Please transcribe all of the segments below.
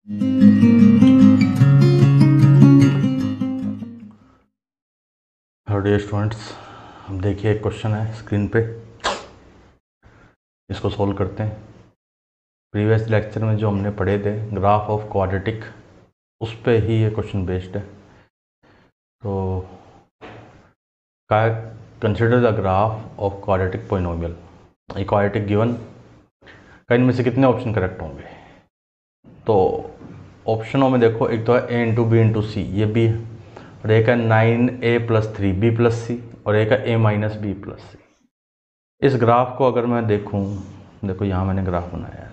Hello dear students, अब देखिए एक क्वेश्चन है स्क्रीन पे, इसको सॉल्व करते हैं। प्रीवियस लेक्चर में जो हमने पढ़े थे ग्राफ ऑफ क्वाड्रेटिक, उस पे ही ये क्वेश्चन बेस्ड है। तो consider the graph of quadratic polynomial, ये क्वाड्रेटिक गिवन का इनमें से कितने ऑप्शन करेक्ट होंगे। तो ऑप्शनों में देखो, एक तो है a इंटू बी इंटू सी, ये बी है, और एक है 9a + 3b + c, और एक है a - b + c। इस ग्राफ को अगर मैं देखूं, देखो यहाँ मैंने ग्राफ बनाया है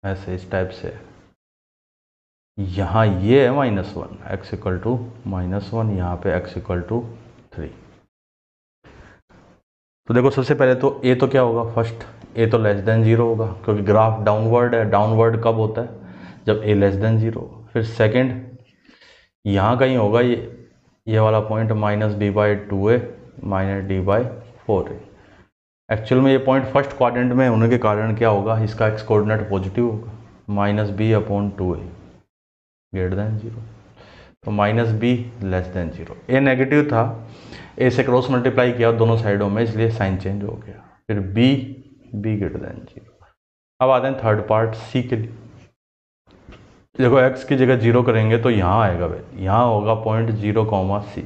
ऐसे इस टाइप से। यहाँ ये है -1, x = -1, यहाँ पे x = 3। तो देखो सबसे पहले तो a तो क्या होगा, फर्स्ट a तो <0 होगा, क्योंकि ग्राफ डाउनवर्ड है। डाउनवर्ड कब होता है, जब a <0। फिर सेकंड यहाँ कहीं होगा ये वाला पॉइंट -b/2a -d/4a। एक्चुअल में ये पॉइंट फर्स्ट क्वाड्रेंट में होने के कारण क्या होगा, इसका x कोऑर्डिनेट पॉजिटिव होगा, -b/2a > 0। तो -b <0। a नेगेटिव था, a से क्रॉस मल्टीप्लाई किया दोनों साइडों में, इसलिए साइन चेंज हो गया। फिर b <0। अब आते हैं थर्ड पार्ट c के लिए। देखो x की जगह 0 करेंगे तो यहाँ आएगा भाई, यहाँ होगा पॉइंट 0, c।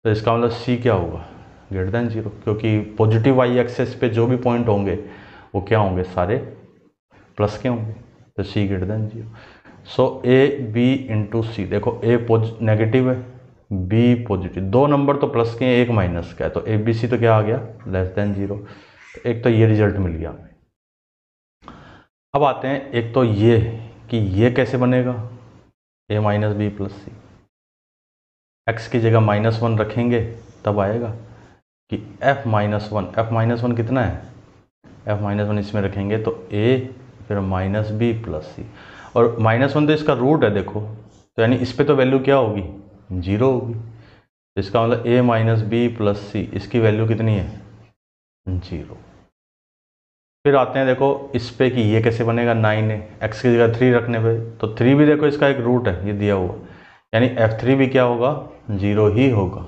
तो इसका मतलब c क्या होगा, <0, क्योंकि पॉजिटिव वाई एक्सेस पे जो भी पॉइंट होंगे वो क्या होंगे, सारे प्लस के होंगे। तो c <0। So a b into C, देखो a नेगेटिव है, b पॉजिटिव, दो नंबर तो प्लस के हैं, एक माइनस का है, तो a b c तो क्या आ गया, <0। तो एक तो ये रिजल्ट मिल गया। अब आते हैं एक तो ये कि ये कैसे बनेगा, a - b + c। x की जगह -1 रखेंगे तब आएगा कि f - 1 कितना है, f - 1 इसमें रखेंगे तो a फिर -b + c, और -1 तो इसका रूट है देखो, तो यानी इस पे तो वैल्यू क्या होगी, 0 होगी। तो इसका मतलब a - b + c, इसकी वैल्यू कितनी है, 0। फिर आते हैं देखो इस पे कि ये कैसे बनेगा, 9a, x की जगह 3 रखने पे, तो 3 भी देखो इसका एक रूट है, ये दिया हुआ, यानी f3 भी क्या होगा, 0 ही होगा।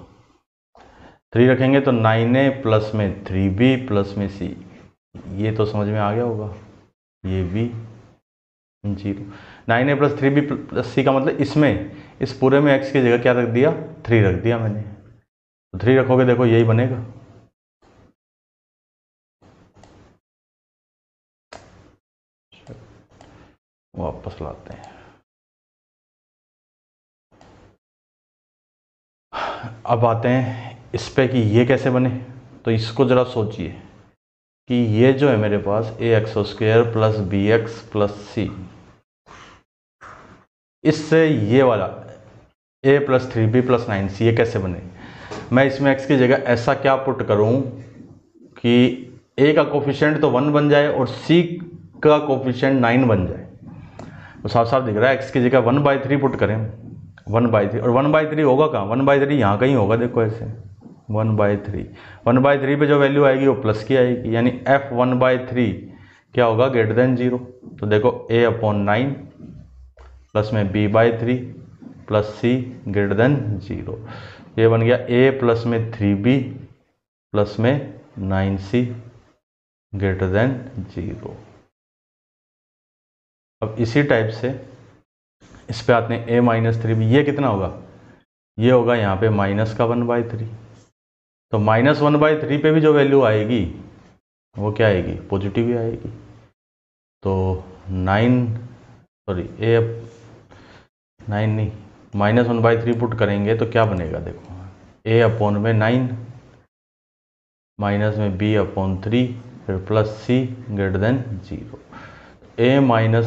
3 रखेंगे तो 9a प्लस में 3b प्लस में c, ये तो समझ में आ गया होगा, ये भी 0। 9a + 3b + c का मतलब इसमें, इस पूरे में x की जगह क्या रख दिया, 3 रख दिया मैंने। तो 3 रखोगे देखो यही बनेगा। वापस लाते हैं। अब आते हैं इस पे कि ये कैसे बने। तो इसको जरा सोचिए कि ये जो है मेरे पास ax² + bx + c, इससे ये वाला a + 3b + 9c ये कैसे बने। मैं इसमें x की जगह ऐसा क्या पुट करूं कि a का कोफिशिएंट तो 1 बन जाए और c का कोफिशिएंट 9 बन जाए। तो साफ साफ दिख रहा है, x की जगह 1/3 पुट करें, 1/3, और 1/3 होगा कहाँ, 1/3 यहाँ कहीं होगा, देखो ऐसे 1/3 पे जो वैल्यू आएगी वो प्लस की आएगी, यानी f 1/3 क्या होगा, <0। तो देखो a/9 प्लस में b/3 प्लस c <0। ये बन गया a प्लस में 3b प्लस में 9c <0। अब इसी टाइप से इस पे आते हैं a - 3b, ये कितना होगा, ये होगा यहाँ पे -1/3। तो -1/3 पे भी जो वैल्यू आएगी वो क्या आएगी, पॉजिटिव ही आएगी। तो 9 नहीं, -1/3 पुट करेंगे तो क्या बनेगा, देखो a/9 माइनस में b/3 फिर plus c <0। a -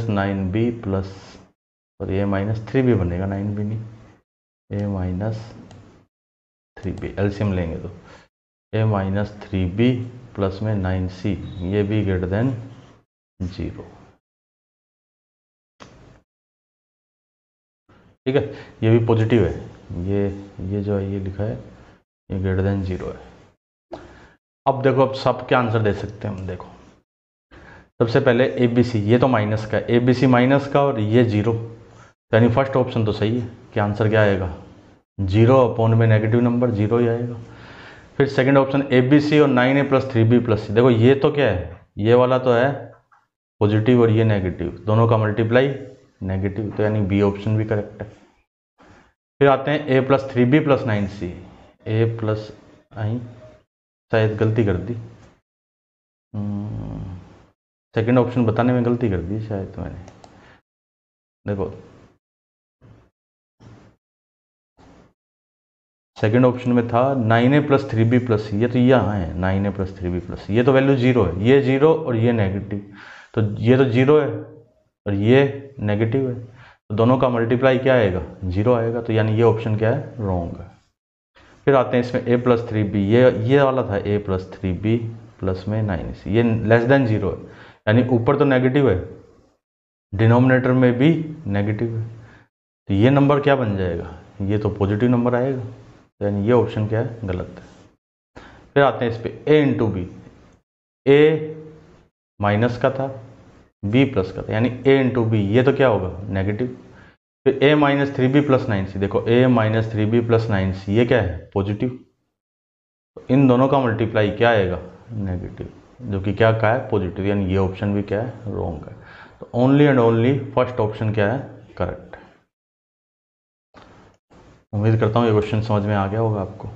9b plus, और a - 3b बनेगा, 9 भी नहीं, a - 3b एलसीएम लेंगे तो a - 3b प्लस में 9c, ये भी <0। ठीक है, ये भी पॉजिटिव है, ये जो है ये लिखा है, ये <0 है। अब देखो, अब सब क्या आंसर दे सकते हैं हम, देखो सबसे पहले ए बी सी, ये तो माइनस का है, ए बी सी माइनस का और ये जीरो, यानी फर्स्ट ऑप्शन तो सही है कि आंसर क्या आएगा, जीरो अपॉन में नेगेटिव नंबर जीरो ही आएगा। फिर second option A B C और 9a + 3b + c, देखो ये तो क्या है, ये वाला तो है पॉजिटिव और ये नेगेटिव, दोनों का मल्टीप्लाई नेगेटिव, तो यानी बी ऑप्शन भी करेक्ट है। फिर आते हैं a + 3b + 9c, a plus आई शायद गलती कर दी, सेकंड ऑप्शन बताने में गलती कर दी शायद तो मैंने, देखो सेकंड ऑप्शन में था 9a + 3b + c, ये तो यहाँ है 9a + 3b + c, ये तो वैल्यू जीरो है, ये जीरो और ये नेगेटिव, तो ये तो जीरो है और ये नेगेटिव है, तो दोनों का मल्टीप्लाई क्या आएगा, जीरो आएगा, तो यानी ये ऑप्शन क्या है, रॉन्ग है। फिर आते हैं इसमें a + 3b, ये वाला था a + 3b + में 9c, ये लेस देन जीरो है, यानी ऊपर तो नेगेटिव है, डिनोमिनेटर में भी नेगेटिव है, तो ये नंबर क्या बन जाएगा, ये तो पॉजिटिव नंबर आएगा, यानी ये ऑप्शन क्या है, गलत है। फिर आते हैं इस पे a × b, a माइनस का था, b प्लस का था, यानी a × b, ये तो क्या होगा, नेगेटिव। फिर a - 3b + 9c, देखो a - 3b + 9c, ये क्या है, पॉजिटिव, तो इन दोनों का मल्टीप्लाई क्या आएगा, नेगेटिव, जो कि क्या का है, पॉजिटिव, यानी ये ऑप्शन भी क्या है, रॉन्ग है। तो only and only first option क्या है, करेक्ट। उम्मीद करता हूँ ये क्वेश्चन समझ में आ गया होगा आपको।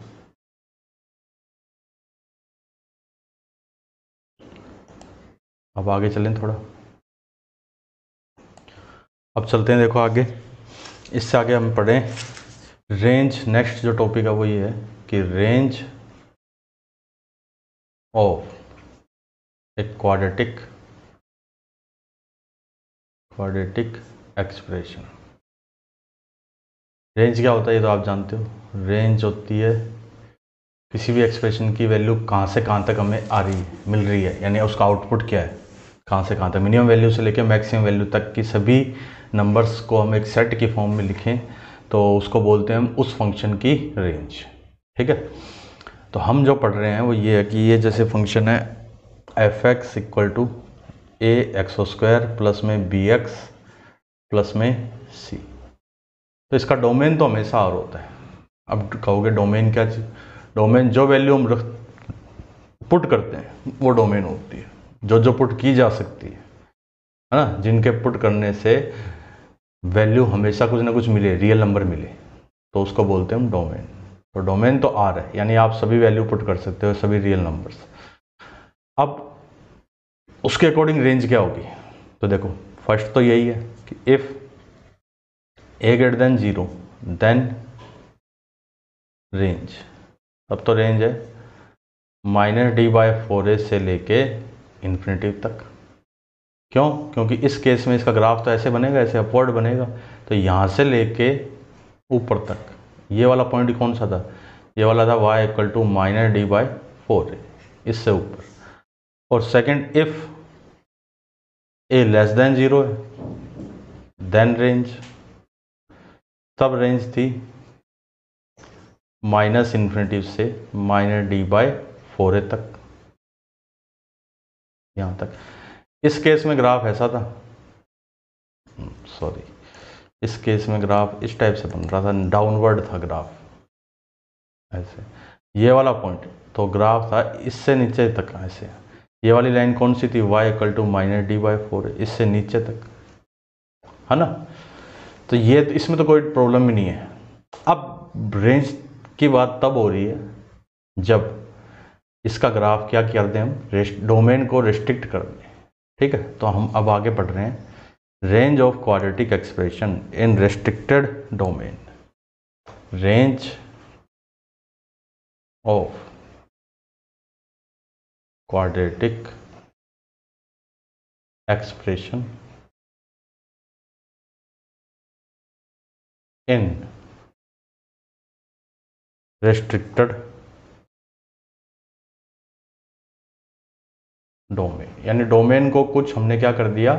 अब आगे चलें थोड़ा, अब चलते हैं, देखो आगे, इससे आगे हम पढ़ें रेंज। नेक्स्ट जो टॉपिक है वो ये है कि range of a quadratic expression. Range क्या होता है ये तो आप जानते हो, रेंज होती है किसी भी एक्सप्रेशन की वैल्यू कहाँ से कहाँ तक हमें आ रही है, मिल रही है, यानी उसका आउटपुट क्या है, कहाँ से कहाँ तक, मिनिमम वैल्यू से लेकर मैक्सिमम वैल्यू तक की सभी नंबर्स को हम एक सेट की फॉर्म में लिखें तो उसको बोलते हैं हम उस फंक्शन की रेंज। ठीक है, तो हम जो पढ़ रहे हैं वो ये है कि ये जैसे फंक्शन है f(x) = ax² प्लस में bx प्लस में c, तो इसका डोमेन तो हमेशा r होता है। अब कहोगे डोमेन क्या चीज़, डोमेन जो वैल्यू हम पुट करते हैं वो डोमेन होती है, जो पुट की जा सकती है ना, जिनके पुट करने से वैल्यू हमेशा कुछ ना कुछ मिले, रियल नंबर मिले, तो उसको बोलते हैं हम डोमेन। तो डोमेन तो आर है, यानी आप सभी वैल्यू पुट कर सकते हो, सभी रियल नंबर्स। अब उसके अकॉर्डिंग रेंज क्या होगी, तो देखो फर्स्ट तो यही है कि इफ a > 0 देन रेंज, अब तो रेंज है -d/4a से लेके इन्फिनिटी तक। क्यों, क्योंकि इस केस में इसका ग्राफ तो ऐसे बनेगा, ऐसे अपवर्ड बनेगा, तो यहाँ से लेके ऊपर तक, ये वाला पॉइंट कौन सा था, ये वाला था y = -d/4a, इससे ऊपर। और सेकंड इफ a < 0 है देन रेंज, तब रेंज थी -∞ से -d/4a तक, यहाँ तक। इस केस में ग्राफ ऐसा था, सॉरी, इस केस में ग्राफ इस टाइप से बन रहा था, डाउनवर्ड था ग्राफ ऐसे, ये वाला पॉइंट तो ग्राफ था इससे नीचे तक ऐसे, ये वाली लाइन कौन सी थी, y = -d/4, इससे नीचे तक, है ना। तो ये इसमें तो कोई प्रॉब्लम ही नहीं है। अब रेंज की बात तब हो रही है जब इसका ग्राफ क्या कर दें हम, डोमेन को रिस्ट्रिक्ट कर दें। ठीक है, तो हम अब आगे पढ़ रहे हैं range of quadratic expression in restricted domain. Range of quadratic expression in restricted domain, यानी डोमेन को कुछ हमने क्या कर दिया,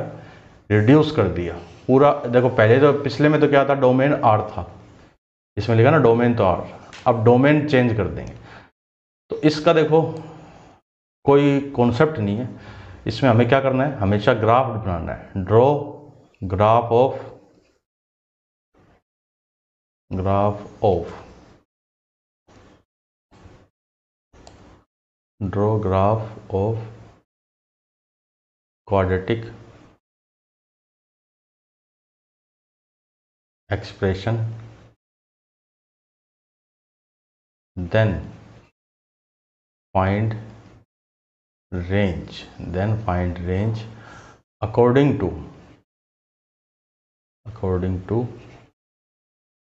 रिड्यूस कर दिया पूरा। देखो पहले तो पिछले में तो क्या था, डोमेन आर था, इसमें लिखा ना डोमेन तो आर, अब डोमेन चेंज कर देंगे। तो इसका देखो कोई कॉन्सेप्ट नहीं है, इसमें हमें क्या करना है, हमेशा ग्राफ बनाना है। Draw graph of draw graph of quadratic expression, then find range according to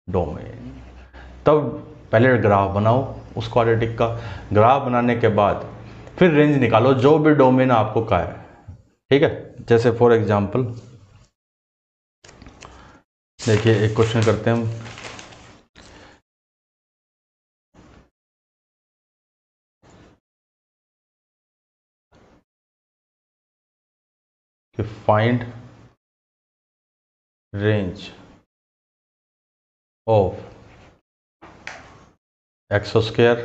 domain. तब पहले ग्राफ बनाओ उस क्वाड्रेटिक का, ग्राफ बनाने के बाद फिर रेंज निकालो जो भी डोमेन आपको का है, ठीक है। जैसे फॉर एग्जांपल देखिए एक क्वेश्चन करते हैं हम, कि find range of X square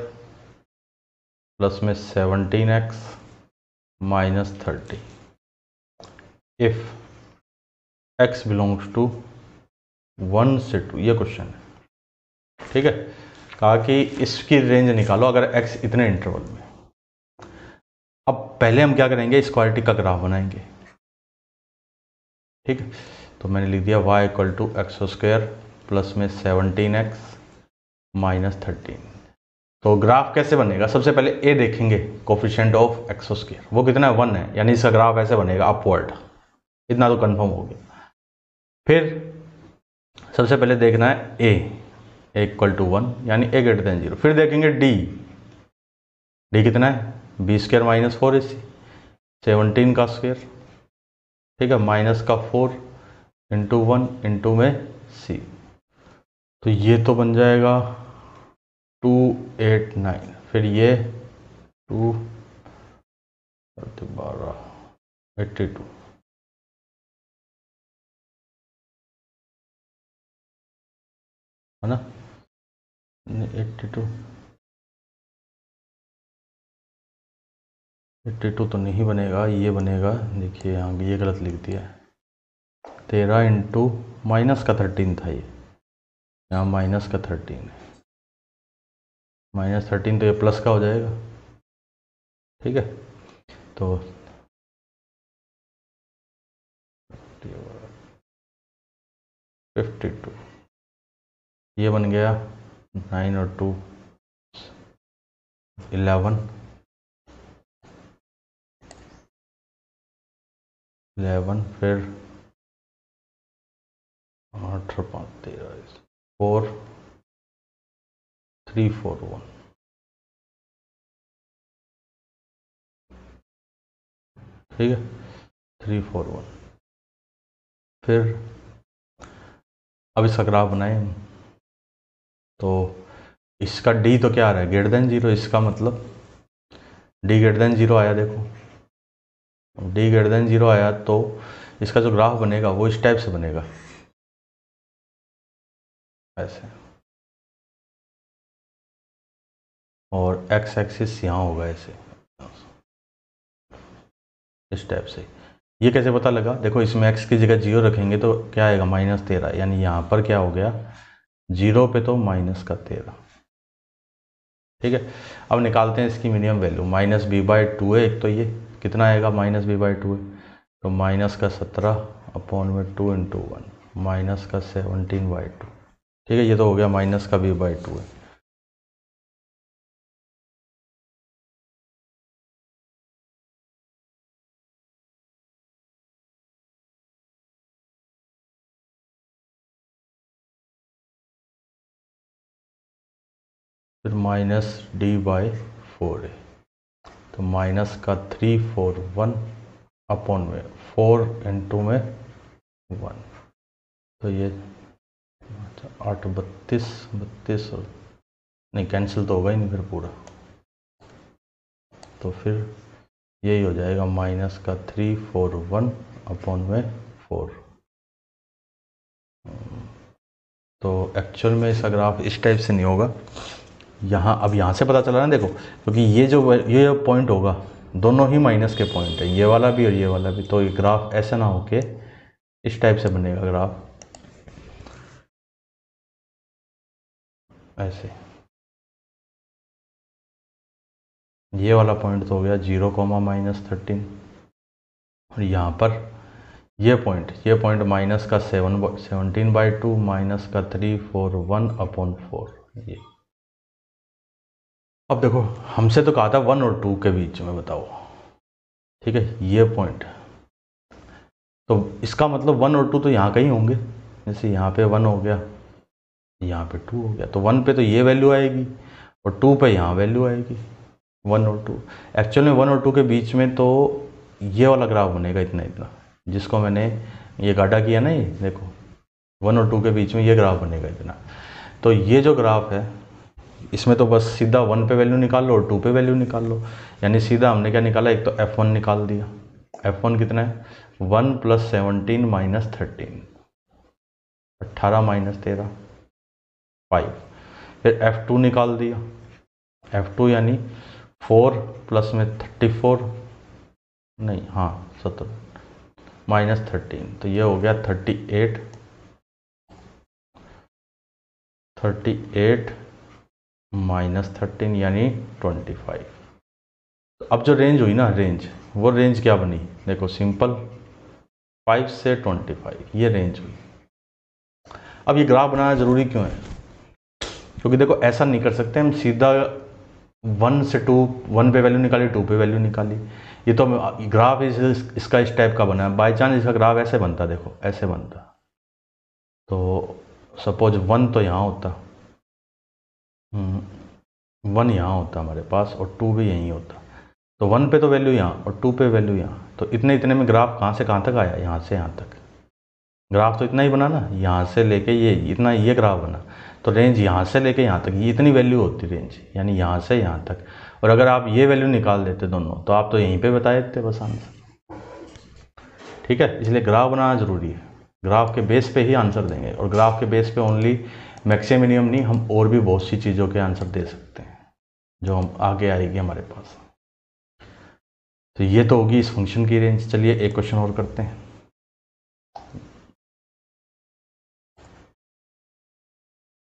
plus में 17x minus 30 if x belongs to 1 से 2। ये क्वेश्चन है, ठीक है। कहा कि इसकी रेंज निकालो अगर x इतने इंटरवल में। अब पहले हम क्या करेंगे, इस क्वाड्रेटिक का ग्राफ बनाएंगे, ठीक है। तो मैंने लिख दिया y equal to X square plus में 17x माइनस 13। तो ग्राफ कैसे बनेगा, सबसे पहले a देखेंगे, कोफिशिएंट ऑफ एक्स स्क्वायर वो कितना है, 1 है, यानी इसका ग्राफ ऐसे बनेगा अपवर्ड, इतना तो कंफर्म हो गया। फिर सबसे पहले देखना है a इक्वल टू 1 यानी a ग्रेटर देन 0। फिर देखेंगे d कितना है, b स्क्वायर माइनस 4ac, 17 का स्क्वायर, ठीक है, माइनस का 4 इंटू 1 इंटू में c, तो ये तो बन जाएगा 289। फिर ये 2 12 82, है ना, 82 तो नहीं बनेगा, ये बनेगा, देखिए यहाँ ये गलत लिख दिया है, 13 इंटू माइनस का 13 था, ये यहाँ माइनस का 13 है, माइनस 13 तो ये प्लस का हो जाएगा, ठीक है। तो 52 ये बन गया 9 और 2 11 फिर 8 और 5 13 4 3 4 1, ठीक है, 3 4 1। फिर अब इसका ग्राफ बनाए हम, तो इसका d तो क्या आ रहा है, ग्रेटर देन 0, इसका मतलब d ग्रेटर देन 0 आया, देखो d ग्रेटर देन 0 आया तो इसका जो ग्राफ बनेगा वो इस टाइप से बनेगा, ऐसे, और x एक्सिस यहाँ होगा ऐसे, इस टाइप से। ये कैसे पता लगा, देखो इसमें x की जगह 0 रखेंगे तो क्या आएगा, माइनस 13, यानी यहाँ पर क्या हो गया, 0 पे तो माइनस का 13, ठीक है। अब निकालते हैं इसकी मिनिमम वैल्यू, माइनस b/2 है, एक तो ये कितना आएगा, माइनस b/2 है, तो माइनस का 17 अपॉन में 2 इंटू 1 माइनस का 17/2, ठीक है। ये तो हो गया माइनस का b/2 है। फिर माइनस d/4 है, तो माइनस का 341 अपॉन में 4 इंटू में 1, तो ये 8 32 और नहीं कैंसिल तो होगा ही नहीं फिर पूरा, तो फिर यही हो जाएगा माइनस का 341 अपॉन में 4। तो एक्चुअल में इसका ग्राफ इस टाइप से नहीं होगा, यहाँ अब यहाँ से पता चला ना, देखो क्योंकि ये जो पॉइंट होगा दोनों ही माइनस के पॉइंट है, ये वाला भी और ये वाला भी। तो ये ग्राफ ऐसा ना होके इस टाइप से बनेगा ग्राफ, ऐसे। ये वाला पॉइंट तो हो गया 0, -13, और यहाँ पर ये पॉइंट माइनस का 17/2 माइनस का 341/4। ये अब देखो हमसे तो कहा था 1 और 2 के बीच में बताओ, ठीक है, ये पॉइंट। तो इसका मतलब 1 और 2 तो यहाँ कहीं होंगे, जैसे यहाँ पे 1 हो गया, यहाँ पे 2 हो गया, तो 1 पे तो ये वैल्यू आएगी और 2 पे यहाँ वैल्यू आएगी, 1 और 2। एक्चुअल में 1 और 2 के बीच में तो ये वाला ग्राफ बनेगा, इतना इतना, जिसको मैंने ये गाढ़ा किया ना, ये देखो 1 और 2 के बीच में ये ग्राफ बनेगा इतना। तो ये जो ग्राफ है इसमें तो बस सीधा 1 पे वैल्यू निकाल लो और 2 पे वैल्यू निकाल लो, यानी सीधा हमने क्या निकाला, एक तो f1 निकाल दिया। f1 कितना है, 1 + 17 - 13, 18 - 13, 5। फिर f2 निकाल दिया, f2 यानी 4 प्लस में 34, नहीं हाँ 17 -13, तो ये हो गया 38 -13 यानी 25। तो अब जो रेंज हुई ना, वो रेंज क्या बनी, देखो सिंपल 5 से 25, ये रेंज हुई। अब ये ग्राफ बनाना ज़रूरी क्यों है, क्योंकि देखो ऐसा नहीं कर सकते हम सीधा 1 से 2, 1 पे वैल्यू निकाली 2 पे वैल्यू निकाली। ये तो ग्राफ इसका इस टाइप का बना है, बाई चांस इसका ग्राफ ऐसे बनता, देखो ऐसे बनता, तो सपोज 1 तो यहाँ होता, 1 यहाँ होता हमारे पास और 2 भी यहीं होता, तो 1 पे तो वैल्यू यहाँ और 2 पे वैल्यू यहाँ, तो इतने इतने में ग्राफ कहाँ से कहाँ तक आया, यहाँ से यहाँ तक। ग्राफ तो इतना ही बना ना, यहाँ से लेके ये इतना, ये ग्राफ बना, तो रेंज यहाँ से लेके यहाँ तक, ये इतनी वैल्यू होती रेंज, यानी यहाँ से यहाँ तक। और अगर आप ये वैल्यू निकाल देते दोनों, तो आप तो यहीं पे बता देते बस आंसर, ठीक है। इसलिए ग्राफ बनाना ज़रूरी है, ग्राफ के बेस पे ही आंसर देंगे, और ग्राफ के बेस पे ओनली मैक्सिमम मिनिमम नहीं, हम और भी बहुत सी चीज़ों के आंसर दे सकते हैं जो हम आगे आएगी हमारे पास। तो ये तो होगी इस फंक्शन की रेंज। चलिए एक क्वेश्चन और करते हैं।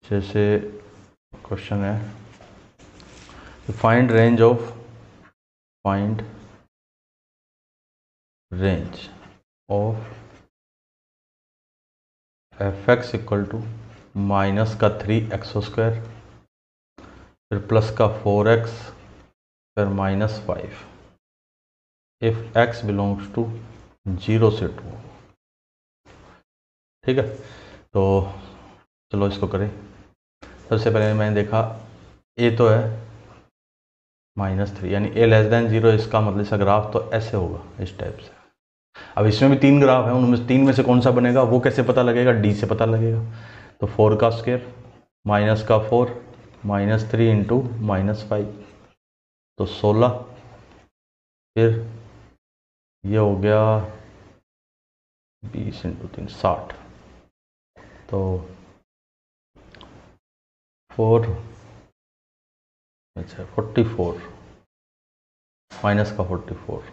जैसे क्वेश्चन है, find range of f(x) = -3x², फिर प्लस का 4x, फिर -5 इफ x बिलोंग्स टू 0 से 2, ठीक है। तो चलो इसको करें। सबसे पहले मैंने देखा a तो है -3, यानी a <0, इसका मतलब इसका ग्राफ तो ऐसे होगा, इस टाइप से। अब इसमें भी 3 ग्राफ है, उनमें 3 में से कौन सा बनेगा वो कैसे पता लगेगा, d से पता लगेगा। तो 4 का स्क्वायर माइनस का 4 -3 × -5, तो 16, फिर ये हो गया 20 × 3 60, तो 44 माइनस का 44,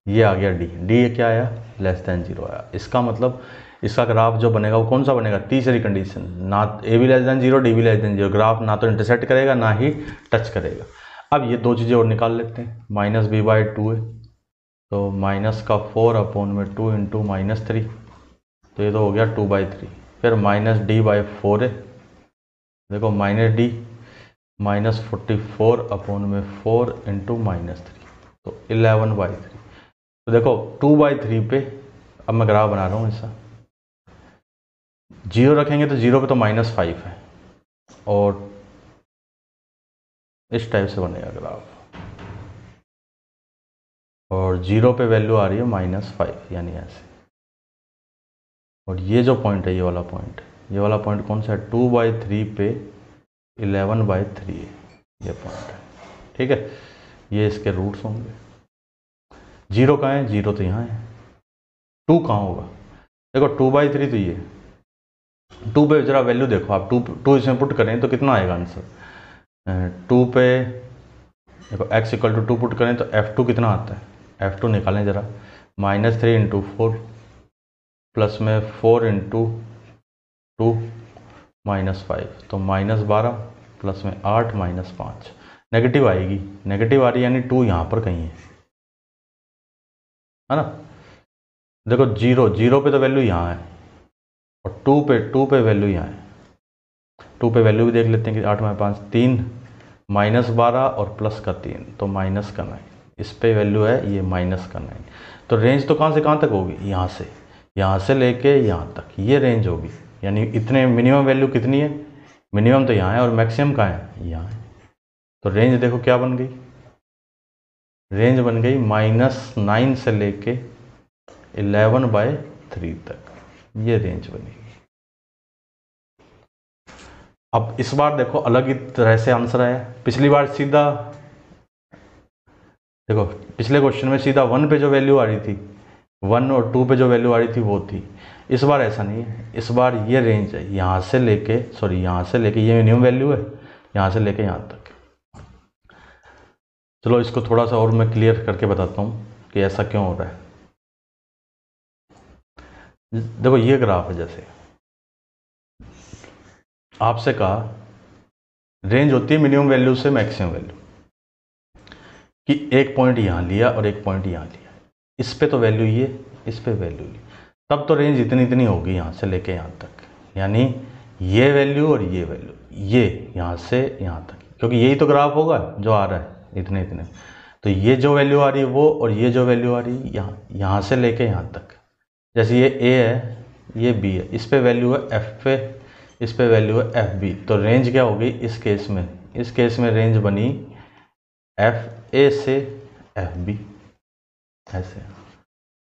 ये आ गया डी क्या आया, <0 आया। इसका मतलब इसका ग्राफ जो बनेगा वो कौन सा बनेगा, तीसरी कंडीशन, ना ए भी <0 डी भी <0, ग्राफ ना तो इंटरसेक्ट करेगा ना ही टच करेगा। अब ये 2 चीज़ें और निकाल लेते हैं, -b/2 है, तो माइनस का 4/2 × -3, तो ये तो हो गया 2/3, फिर -d/4 है, देखो -d -44/4 × -3, तो 11/3। तो देखो 2/3 पे अब मैं ग्राफ बना रहा हूँ ऐसा, 0 रखेंगे तो 0 पे तो -5 है, और इस टाइप से बनेगा ग्राफ, और 0 पे वैल्यू आ रही है -5, यानी ऐसे। और ये जो पॉइंट है, ये वाला पॉइंट कौन सा है, 2/3 पे 11/3 है, ये पॉइंट है, ठीक है। ये इसके रूट्स होंगे। 0 कहाँ है, 0 तो यहाँ है, 2 कहाँ होगा, देखो 2/3 तो ये 2 पे जरा वैल्यू देखो आप, 2 इसमें पुट करें तो कितना आएगा आंसर, 2 पे देखो x इक्वल टू 2 पुट करें तो f2 कितना आता है, f2 निकालें ज़रा, -3 इंटू 4 प्लस में 4 इंटू 2 -5, तो -12 प्लस में 8 -5, नेगेटिव आएगी, नेगेटिव आ रही है यानी 2 यहाँ पर कहीं है ना। देखो 0 पे तो वैल्यू यहाँ है और 2 पे वैल्यू यहाँ है, 2 पे वैल्यू भी देख लेते हैं कि 8 में 5 3 -12 और प्लस का 3 तो माइनस का 9, इस पे वैल्यू है ये माइनस का 9। तो रेंज तो कहाँ से कहाँ तक होगी, यहाँ से लेके यहाँ तक ये रेंज होगी, यानी इतने मिनिमम वैल्यू कितनी है, मिनिमम तो यहाँ है और मैक्सिमम कहाँ है, यहाँ है। तो रेंज देखो क्या बन गई, रेंज बन गई -9 से लेके 11/3 तक, ये रेंज बनेगी। अब इस बार देखो अलग ही तरह से आंसर आया, पिछली बार सीधा देखो, पिछले क्वेश्चन में सीधा 1 पे जो वैल्यू आ रही थी, 1 और 2 पे जो वैल्यू आ रही थी वो थी। इस बार ऐसा नहीं है, इस बार ये रेंज है, यहाँ से लेके ये मिनिमम वैल्यू है, यहाँ से लेके यहाँ तक। चलो इसको थोड़ा सा और मैं क्लियर करके बताता हूँ कि ऐसा क्यों हो रहा है। देखो ये ग्राफ है, जैसे आपसे कहा रेंज होती है मिनिमम वैल्यू से मैक्सिमम वैल्यू, कि एक पॉइंट यहाँ लिया और एक पॉइंट यहाँ लिया, इस पे तो वैल्यू ये, इस पे वैल्यू ये, तब तो रेंज इतनी इतनी होगी यहाँ से लेके यहाँ तक, यानी ये वैल्यू और ये वैल्यू, ये यहाँ से यहाँ तक, क्योंकि यही तो ग्राफ होगा जो आ रहा है इतने इतने। तो ये जो वैल्यू आ रही है वो, और ये जो वैल्यू आ रही है यहाँ से लेके यहाँ तक, जैसे ये ए है ये बी है, इस पे वैल्यू है एफ पे, इस पे वैल्यू है एफ बी, तो रेंज क्या होगी इस केस में रेंज बनी एफ ए से एफ बी, ऐसे।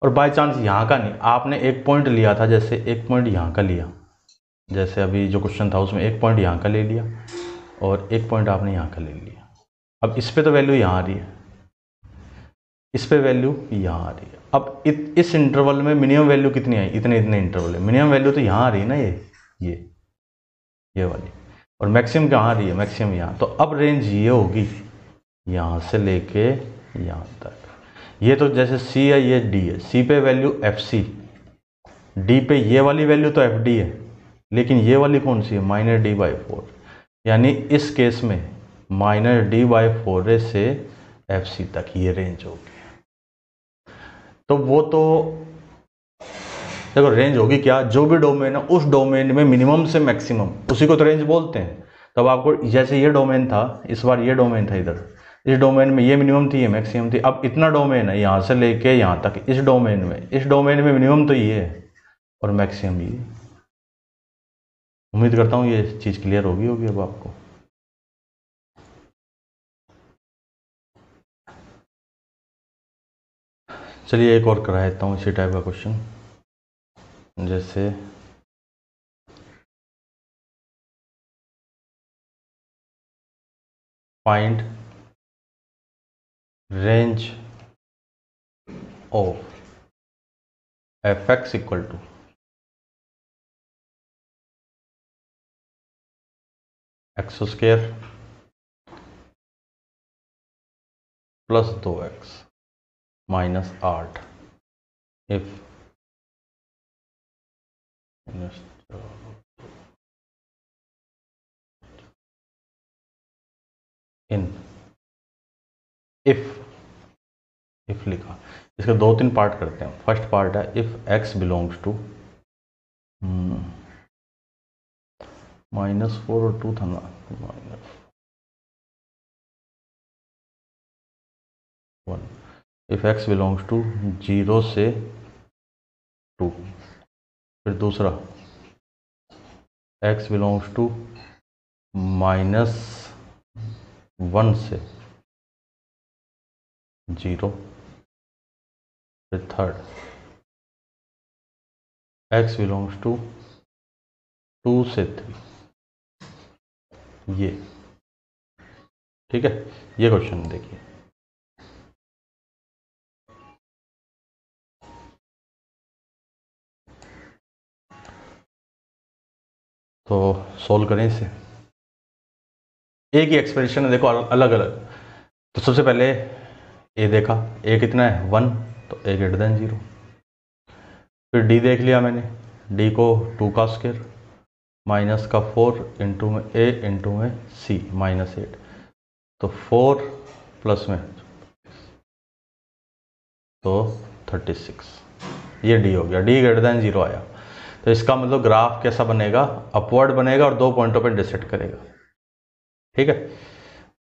और बाय चांस यहाँ का नहीं, आपने एक पॉइंट लिया था, जैसे एक पॉइंट यहाँ का लिया, जैसे अभी जो क्वेश्चन था उसमें एक पॉइंट यहाँ का ले लिया और एक पॉइंट आपने यहाँ का ले लिया। अब इस पे तो वैल्यू यहाँ आ रही है, इस पे वैल्यू यहाँ आ रही है। अब इस इंटरवल में मिनिमम वैल्यू कितनी आई, इतने इतने इंटरवल है, मिनिमम वैल्यू तो यहाँ आ रही है ना, ये वाली, और मैक्सिमम कहाँ आ रही है, मैक्सिमम यहाँ। तो अब रेंज ये होगी यहाँ से लेके यहाँ तक। ये तो जैसे सी है, ये डी है, सी पे वैल्यू एफ सी, डी पे ये वाली वैल्यू तो एफ डी है, लेकिन ये वाली कौन सी है, -d/4, यानी इस केस में -d/4 से एफ सी तक ये रेंज होगी। तो वो तो देखो रेंज होगी क्या, जो भी डोमेन है उस डोमेन में मिनिमम से मैक्सिमम, उसी को तो रेंज बोलते हैं। तब आपको जैसे ये डोमेन था, इस बार ये डोमेन था, इधर इस डोमेन में ये मिनिमम थी, ये मैक्सिमम थी। अब इतना डोमेन है यहाँ से लेके यहाँ तक, इस डोमेन में मिनिमम तो ये है और मैक्सिमम ये। उम्मीद करता हूँ ये चीज़ क्लियर होगी अब आपको। चलिए एक और करा देता हूँ इसी टाइप का क्वेश्चन, जैसे find range of fx equal to x² plus 2x minus 8 if in if लिखा। इसके 2-3 पार्ट करते हैं। फर्स्ट पार्ट है इफ x बिलोंग्स टू -4 और 2 था ना, -1, इफ x बिलोंग्स टू 0 से 2। फिर दूसरा x बिलोंग्स टू -1 से 0। फिर थर्ड x बिलोंग्स टू 2 से 3। ये ठीक है, ये क्वेश्चन देखिए। तो सॉल्व करें इसे, एक ही एक्सप्रेशन है देखो अलग अलग। तो सबसे पहले ए देखा, ए कितना है 1, तो ए ग्रेटर देन 0। फिर डी देख लिया मैंने, डी को 2 का स्क्वायर माइनस का 4 इंटू में ए इंटू में सी -8, तो 4 प्लस में तो 36, ये डी हो गया, डी ग्रेटर देन 0 आया। तो इसका मतलब ग्राफ कैसा बनेगा, अपवर्ड बनेगा और 2 पॉइंटों पर इंटरसेक्ट करेगा। ठीक है,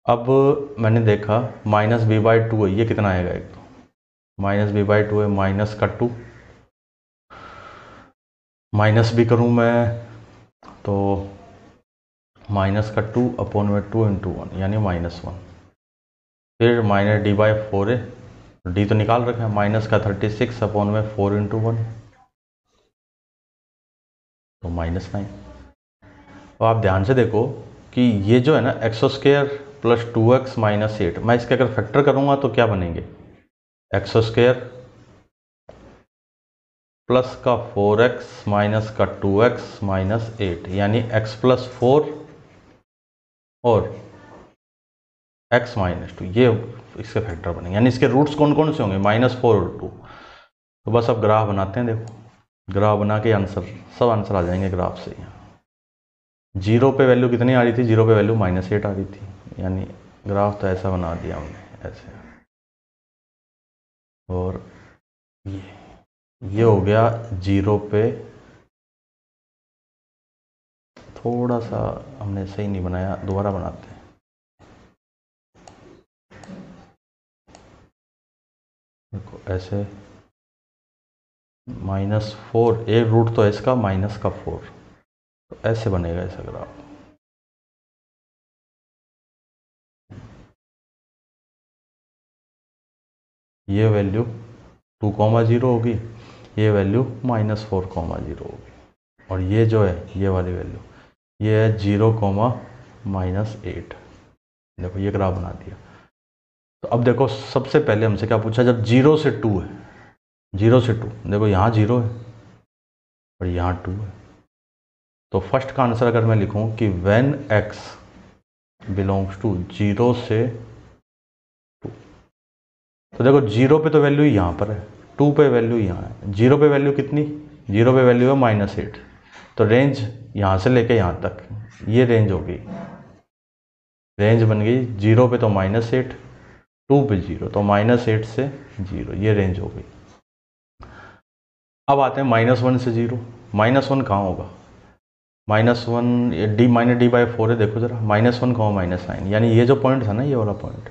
अब मैंने देखा -b/2 है, ये कितना आएगा, एक तो -b/2 है, माइनस का 2, माइनस भी करूँ मैं तो माइनस का 2 अपॉन में 2 इंटू 1 यानी -1, फिर -d/4 है, डी तो निकाल रखा है, माइनस का 36 अपॉन में 4 इंटू 1 तो -9। तो आप ध्यान से देखो कि ये जो है ना x² प्लस 2x माइनस 8, मैं इसके अगर फैक्टर करूँगा तो क्या बनेंगे, x² प्लस का 4x माइनस का 2x माइनस 8 यानी x प्लस 4 और x माइनस 2, ये इसके फैक्टर बनेंगे। यानी इसके रूट्स कौन कौन से होंगे, -4 और 2। तो बस अब ग्राफ बनाते हैं, देखो ग्राफ बना के आंसर, सब आंसर आ जाएंगे ग्राफ से। यहाँ 0 पे वैल्यू कितनी आ रही थी, 0 पे वैल्यू -8 आ रही थी, यानी ग्राफ तो ऐसा बना दिया हमने ऐसे। और ये हो गया 0 पे, थोड़ा सा हमने सही नहीं बनाया, दोबारा बनाते हैं। देखो ऐसे -4, एक रूट तो है इसका -4, तो ऐसे बनेगा ऐसा ग्राफ। ये वैल्यू 2,0 होगी, ये वैल्यू -4,0 होगी, और ये जो है ये वाली वैल्यू ये है 0,-8। देखो ये ग्राफ बना दिया। तो अब देखो सबसे पहले हमसे क्या पूछा, जब 0 से 2 है, 0 से 2, देखो यहाँ 0 है और यहाँ 2 है, तो फर्स्ट का आंसर अगर मैं लिखूँ कि व्हेन x बिलोंग्स टू 0 से 2, तो देखो 0 पे तो वैल्यू यहाँ पर है, 2 पे वैल्यू यहाँ है, 0 पे वैल्यू कितनी, 0 पे वैल्यू है -8, तो रेंज यहाँ से लेके यहाँ तक ये रेंज होगी, रेंज बन गई 0 पे तो -8, 2 पे 0, तो -8 से 0, ये रेंज हो गई। अब आते हैं -1 से 0, -1 कहाँ होगा, -1 -d/4 है, देखो जरा -1, -9, यानी ये जो पॉइंट था ना, ये वाला पॉइंट,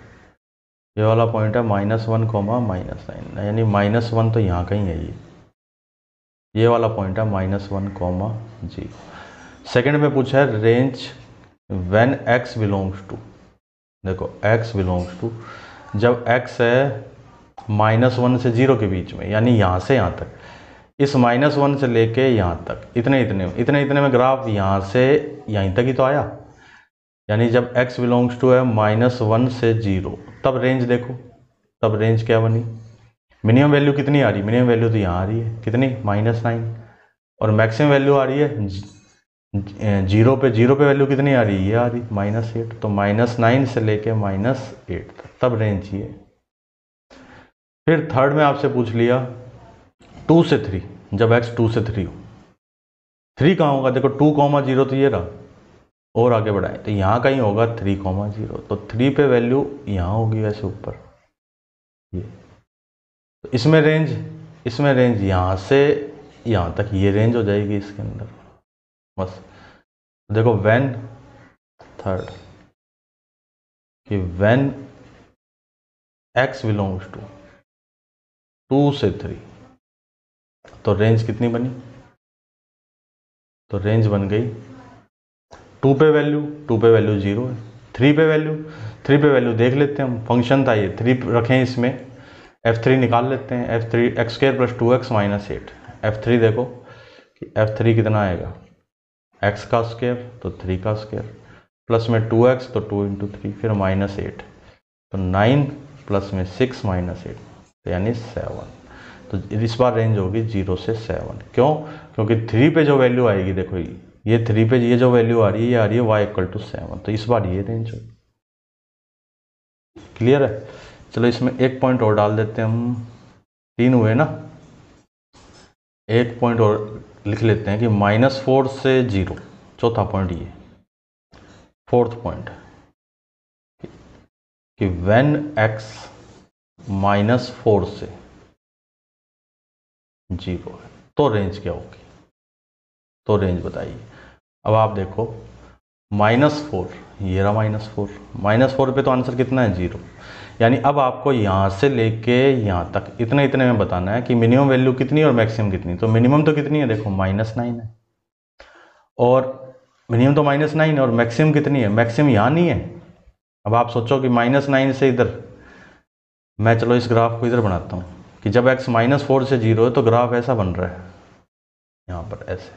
ये वाला पॉइंट है -1, -9, यानी -1 तो यहाँ कहीं है, ये वाला पॉइंट है -1, 0। सेकेंड में पूछा है range when x belongs to, देखो x बिलोंग्स टू, जब x है -1 से 0 के बीच में, यानी यहाँ से यहाँ तक, इस -1 से लेके यहाँ तक, इतने में ग्राफ यहाँ से यहीं तक ही तो आया, यानी जब x बिलोंग्स टू है -1 से 0, तब रेंज देखो, तब रेंज क्या बनी, मिनिमम वैल्यू कितनी आ रही, मिनिमम वैल्यू तो यहाँ आ रही है कितनी, -9, और मैक्सिमम वैल्यू आ रही है 0 पे वैल्यू कितनी आ रही है, ये आ रही -8, तो -9 से लेके -8 तब रेंज ये। फिर थर्ड में आपसे पूछ लिया 2 से 3, जब x 2 से 3 हो, 3 कहाँ होगा, देखो 2,0 तो ये रहा, और आगे बढ़ाएं तो यहाँ कहीं होगा 3,0, तो 3 पे वैल्यू यहाँ होगी वैसे ऊपर, ये तो इसमें रेंज यहाँ से यहाँ तक ये रेंज हो जाएगी इसके अंदर बस। देखो व्हेन, थर्ड कि व्हेन x बिलोंग्स टू 2 से 3, तो रेंज कितनी बनी, तो रेंज बन गई 2 पे वैल्यू 0 है, 3 पे वैल्यू देख लेते हैं हम, फंक्शन था ये 3 रखें, इसमें f3 निकाल लेते हैं, f3 x² plus 2x minus 8, f3 देखो कि f3 कितना आएगा, x का स्क्वायर तो 3 का स्क्वायर, प्लस में 2x तो 2 इंटू 3, फिर -8, तो 9 प्लस में 6 माइनस 8, तो यानी 7। तो इस बार रेंज होगी 0 से 7, क्यों, क्योंकि 3 पे जो वैल्यू आएगी, देखो ये 3 पे ये जो वैल्यू आ रही है, ये आ रही है y = 7, तो इस बार ये रेंज होगी। क्लियर है? चलो इसमें एक पॉइंट और डाल देते हैं हम, 3 हुए ना, एक पॉइंट और लिख लेते हैं कि -4 से 0, चौथा पॉइंट ये, फोर्थ पॉइंट कि व्हेन x -4 से 0 है तो रेंज क्या होगी, तो रेंज बताइए। अब आप देखो -4, ये रहा -4 पे तो आंसर कितना है 0, यानी अब आपको यहाँ से लेके यहाँ तक इतने इतने में बताना है कि मिनिमम वैल्यू कितनी है और मैक्सिमम कितनी। तो मिनिमम तो कितनी है, देखो -9 है, और मिनिमम तो -9 है, और मैक्सिमम कितनी है, मैक्सिमम यहाँ नहीं है। अब आप सोचो कि -9 से इधर, मैं चलो इस ग्राफ को इधर बनाता हूँ कि जब x -4 से 0 है तो ग्राफ ऐसा बन रहा है, यहाँ पर ऐसे,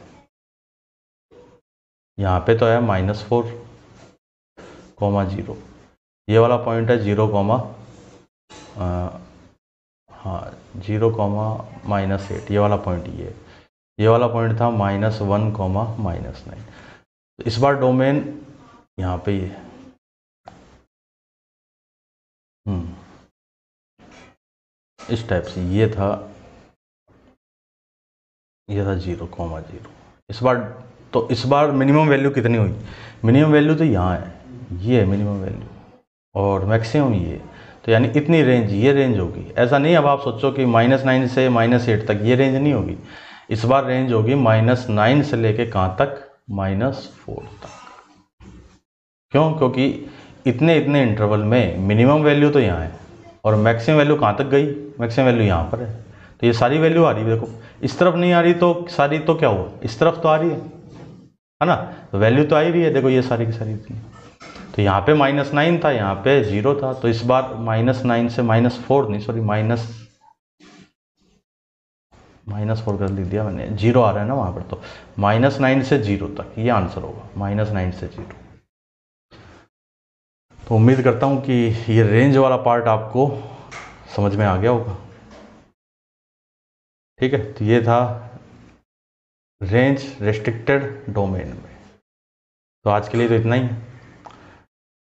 यहाँ पे तो है -4, 0, ये वाला पॉइंट है 0, हाँ 0, -8, ये वाला पॉइंट, ये वाला पॉइंट था -1, -9। तो इस बार डोमेन यहाँ पे ये इस टाइप से, ये था 0, 0। इस बार तो इस बार मिनिमम वैल्यू कितनी हुई, मिनिमम वैल्यू तो यहाँ है, ये है मिनिमम वैल्यू, और मैक्सिमम ये, तो यानी इतनी रेंज, ये रेंज होगी। ऐसा नहीं अब आप सोचो कि -9 से -8 तक, ये रेंज नहीं होगी। इस बार रेंज होगी -9 से लेके कहाँ तक, -4 तक। क्यों? क्योंकि इतने इतने इंटरवल में मिनिमम वैल्यू तो यहाँ है और मैक्सिमम वैल्यू कहाँ तक गई, मैक्सिमम वैल्यू यहाँ पर है। तो ये सारी वैल्यू आ रही है, देखो इस तरफ नहीं आ रही तो सारी, तो क्या हुआ, इस तरफ तो आ रही है ना, तो वैल्यू तो आ ही रही है, देखो ये सारी की सारी इतनी। तो यहाँ पे -9 था, यहाँ पे 0 था, तो इस बार -9 से -4 नहीं, सॉरी -4 कर दिया मैंने, 0 आ रहा है ना वहाँ पर, तो -9 से 0 तक ये आंसर होगा, -9 से 0। तो उम्मीद करता हूँ कि ये रेंज वाला पार्ट आपको समझ में आ गया होगा। ठीक है, तो ये था रेंज रेस्ट्रिक्टेड डोमेन में। तो आज के लिए तो इतना ही है,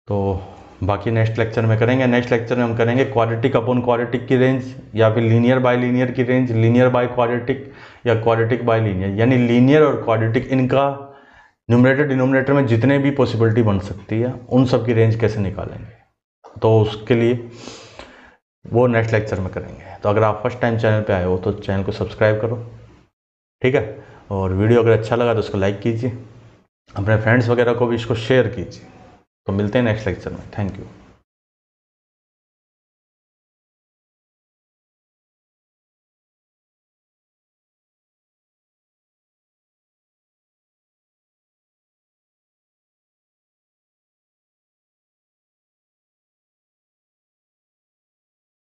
तो बाकी नेक्स्ट लेक्चर में करेंगे। नेक्स्ट लेक्चर में हम करेंगे क्वाड्रेटिक अपॉन क्वाड्रेटिक की रेंज, या फिर लीनियर बाय लीनियर की रेंज, लीनियर बाय क्वाड्रेटिक या क्वाड्रेटिक बाय लीनियर, यानी लीनियर और क्वाड्रेटिक, इनका न्यूमरेटर डिनोमिनेटर में जितने भी पॉसिबिलिटी बन सकती है उन सब की रेंज कैसे निकालेंगे, तो उसके लिए वो नेक्स्ट लेक्चर में करेंगे। तो अगर आप फर्स्ट टाइम चैनल पे आए हो तो चैनल को सब्सक्राइब करो, ठीक है, और वीडियो अगर अच्छा लगा तो उसको लाइक कीजिए, अपने फ्रेंड्स वगैरह को भी इसको शेयर कीजिए। तो मिलते हैं नेक्स्ट लेक्चर में, थैंक यू।